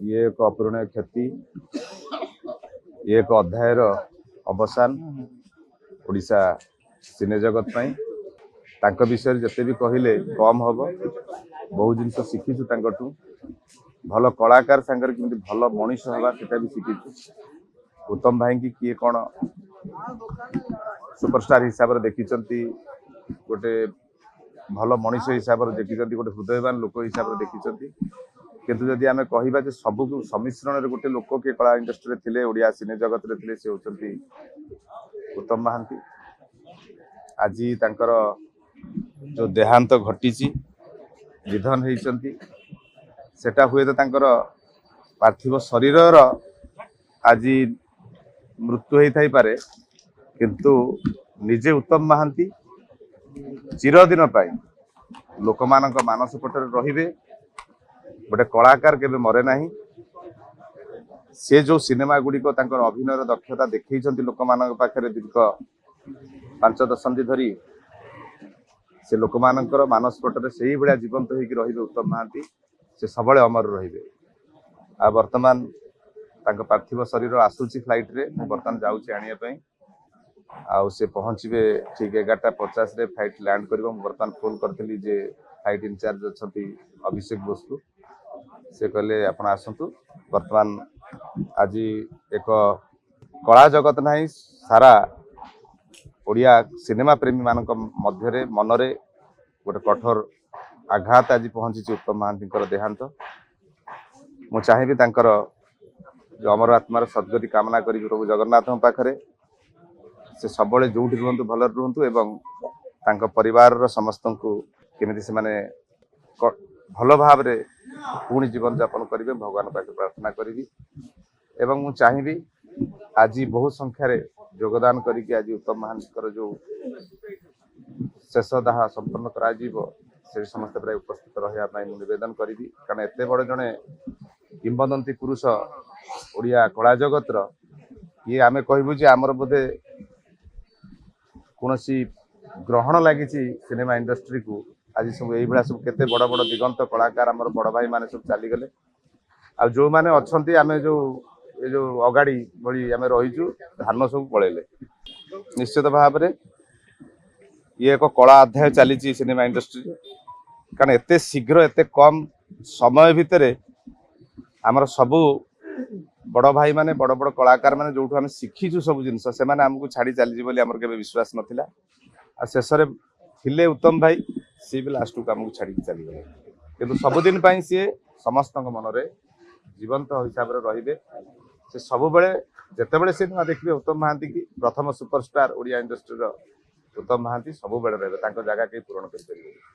ये एक अपूरणीय क्षति, ये एक अध्यायर अवसान ओडिशा सिने जगत पाई। तांको विषय जते भी कहले कम हम। बहुत जिनस शिखीचु तांकठू भल कलाकार सांगर किमती भल मनीष हवा सेटा भी शिखीचु। उत्तम भाई की किए कौन सुपरस्टार हिसाब से देखी गोटे भल मनीष हिसाब से देखी गोटे हृदयवान लोक हिसाब से देखी। किंतु जदि आम कहवा सबू सम्मिश्रण गोटे लोक किए कला इंडस्ट्री थे ओडिया सिने जगत थे से होती उत्तम महांती। आज तांकर जो देहांत घटी निधन होती सेटा हुए तो तांकर पार्थिव शरीर आज मृत्यु होता ही पारे, किंतु निजे उत्तम महांती चिरदिन पाई लोक मानक मानस पटरे रहिबे। गोटे कलाकार केबे मरे नाही। से जो सिनेमा गुड़िक अभिनय दक्षता देखई लोक मान पाखे दीर्घ 5 दशंधि धरी से लोक मानकर मानस पटरे से ही भाया जीवंत होकर रहिबे उत्तम महांती। से सबले अमर रहिबे। आ वर्तमान तांको पार्थिव शरीर आसुची फ्लाइट रे वर्तमान जाउची आनिया पई। आ से पहुँचे ठीक 11:50 रे फ्लाइट लैंड करिबो। वर्तमान फोन करथिली जे फ्लाइट इंचार्ज अछंती अभिषेक बसु, से कहले आपण आसंतु। वर्तमान आज एक कला जगत नहीं सारा ओडिया सिनेमा प्रेमी मानक मध्यरे मनरे गोटे कठोर आघात आज पहुंची उत्तम महांती देहांत। मु चाहिए तांकर जो अमर आत्मार सद्गति कामना करी प्रभु जगन्नाथ पाखरे से सबले जोठी रुहंतु भल रुहंतु एवं तांको परिवार समस्त को केमिति से माने भल भाव रे पुणी जीवन यापन करेंगे भगवान पाखे प्रार्थना करी। एवं मु चाहिए आज बहु संख्यार योगदान करके आज उत्तम महांती जो शेष दाह संपन्न करा से समस्त प्राय उपस्थित रहा निवेदन करी। कारण एत बड़ जड़े किंबदंती पुरुष ओडिया कला जगतर ये आम कहबू आमर बोधे कौन ग्रहण लगी सिनेमा इंडस्ट्री को आज सब ये सब केते बड़ बड़ दिगंत कलाकार आमर बड़ भाई माने सब चलीगले। आ जो माने अच्छी आम जो ये जो अगाड़ी भली आम रहीचु धान सब पलैले। निश्चित भाव में ये एक कला अध्याय चली सिनेमा इंडस्ट्री। कारण एत शीघ्र एत कम समय भितर आमर सबू बड़ भाई माने बड़ बड़ कलाकार माने जो आम शिखीचु सब जिन से आमको छाड़ी चली आमर केबे विश्वास नथिला। आ शेष थिले उत्तम भाई सी भी लास्ट को आमको छाड़ी चली गले। किंतु सबुदिन सी समस्त मनरे जीवंत हिसाब से रहिबे। से सब बेले जेतेबेले सिनेमा देखिए उत्तम महांती की प्रथम सुपरस्टार ओडिया इंडस्ट्री उत्तम महांती सब बेले रहिबे। तांको जगह के पूरण कर परिबे।